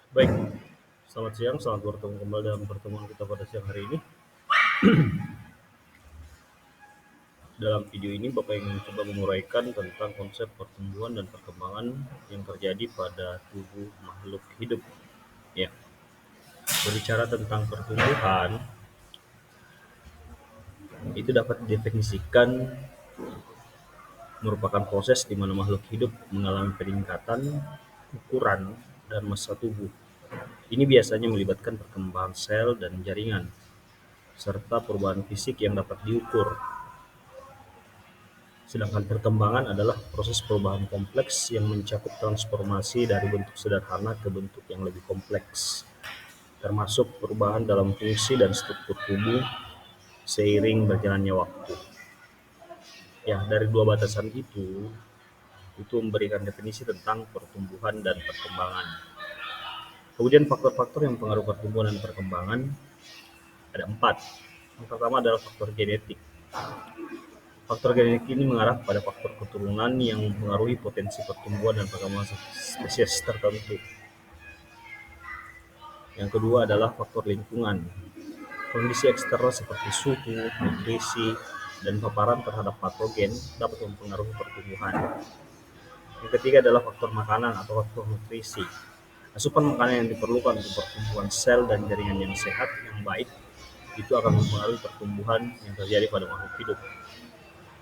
Baik, selamat siang, selamat bertemu kembali dalam pertemuan kita pada siang hari ini. Dalam video ini, Bapak ingin mencoba menguraikan tentang konsep pertumbuhan dan perkembangan yang terjadi pada tubuh makhluk hidup. Ya, berbicara tentang pertumbuhan, itu dapat didefinisikan merupakan proses di mana makhluk hidup mengalami peningkatan ukuran dan massa tubuh. Ini biasanya melibatkan perkembangan sel dan jaringan, serta perubahan fisik yang dapat diukur. Sedangkan perkembangan adalah proses perubahan kompleks yang mencakup transformasi dari bentuk sederhana ke bentuk yang lebih kompleks, termasuk perubahan dalam fungsi dan struktur tubuh seiring berjalannya waktu. Ya, dari dua batasan itu memberikan definisi tentang pertumbuhan dan perkembangan. Kemudian faktor-faktor yang mempengaruhi pertumbuhan dan perkembangan ada 4. Yang pertama adalah faktor genetik. Faktor genetik ini mengarah pada faktor keturunan yang mempengaruhi potensi pertumbuhan dan perkembangan spesies tertentu. Yang kedua adalah faktor lingkungan. Kondisi eksternal seperti suhu, nutrisi, dan paparan terhadap patogen dapat mempengaruhi pertumbuhan. Yang ketiga adalah faktor makanan atau faktor nutrisi. Asupan makanan yang diperlukan untuk pertumbuhan sel dan jaringan yang sehat, yang baik, itu akan mempengaruhi pertumbuhan yang terjadi pada makhluk hidup.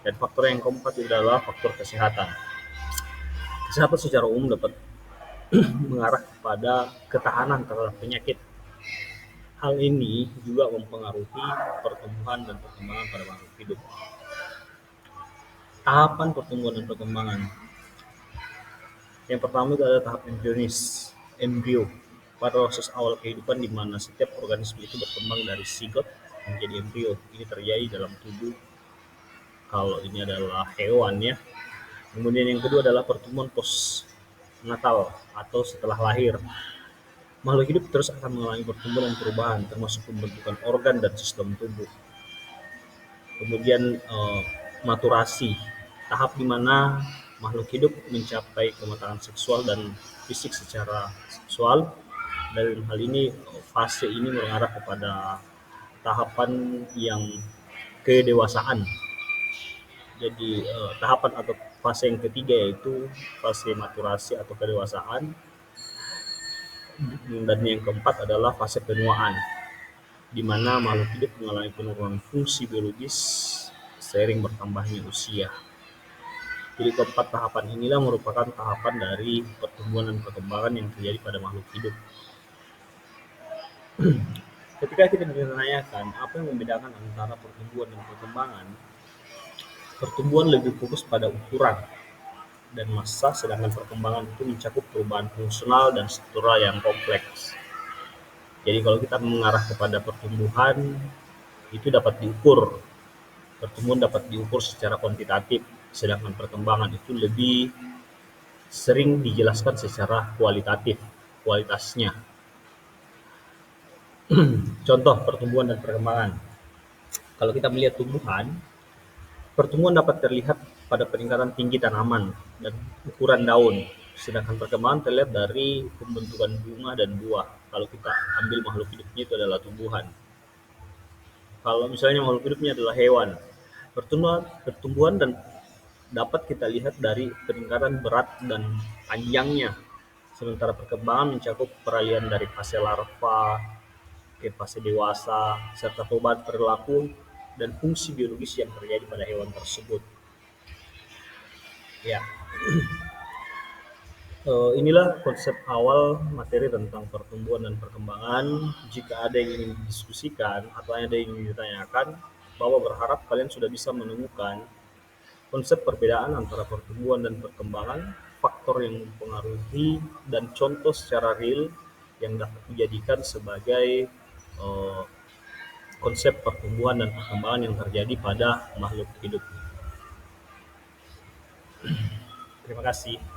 Dan faktor yang keempat adalah faktor kesehatan. Kesehatan secara umum dapat mengarah pada ketahanan terhadap penyakit. Hal ini juga mempengaruhi pertumbuhan dan perkembangan pada makhluk hidup. Tahapan pertumbuhan dan perkembangan. Yang pertama itu adalah tahap embrionis, embrio. Pada proses awal kehidupan di mana setiap organisme itu berkembang dari zigot menjadi embrio. Ini terjadi dalam tubuh kalau ini adalah hewan ya. Kemudian yang kedua adalah pertumbuhan postnatal atau setelah lahir. Makhluk hidup terus akan mengalami pertumbuhan dan perubahan, termasuk pembentukan organ dan sistem tubuh. Kemudian maturasi, tahap di mana makhluk hidup mencapai kematangan seksual dan fisik secara seksual. Dalam hal ini, fase ini mengarah kepada tahapan yang kedewasaan. Jadi tahapan atau fase yang ketiga yaitu fase maturasi atau kedewasaan. Dan yang keempat adalah fase penuaan, di mana makhluk hidup mengalami penurunan fungsi biologis seiring bertambahnya usia. Jadi keempat tahapan inilah merupakan tahapan dari pertumbuhan dan perkembangan yang terjadi pada makhluk hidup. Ketika kita menanyakan apa yang membedakan antara pertumbuhan dan perkembangan, pertumbuhan lebih fokus pada ukuran dan massa, sedangkan perkembangan itu mencakup perubahan fungsional dan struktural yang kompleks. Jadi kalau kita mengarah kepada pertumbuhan, itu dapat diukur. Pertumbuhan dapat diukur secara kuantitatif, sedangkan perkembangan itu lebih sering dijelaskan secara kualitatif, kualitasnya. Contoh pertumbuhan dan perkembangan. Kalau kita melihat tumbuhan, pertumbuhan dapat terlihat pada peningkatan tinggi tanaman dan ukuran daun, sedangkan perkembangan terlihat dari pembentukan bunga dan buah. Kalau kita ambil makhluk hidupnya itu adalah tumbuhan. Kalau misalnya makhluk hidupnya adalah hewan, pertumbuhan dan dapat kita lihat dari peningkatan berat dan panjangnya, sementara perkembangan mencakup peralihan dari fase larva ke fase dewasa, serta perubahan perilaku dan fungsi biologis yang terjadi pada hewan tersebut. Ya, inilah konsep awal materi tentang pertumbuhan dan perkembangan. Jika ada yang ingin didiskusikan atau ada yang ingin ditanyakan, Bapak berharap kalian sudah bisa menemukan konsep perbedaan antara pertumbuhan dan perkembangan, faktor yang mempengaruhi, dan contoh secara real yang dapat dijadikan sebagai eh, konsep pertumbuhan dan perkembangan yang terjadi pada makhluk hidup. Terima kasih.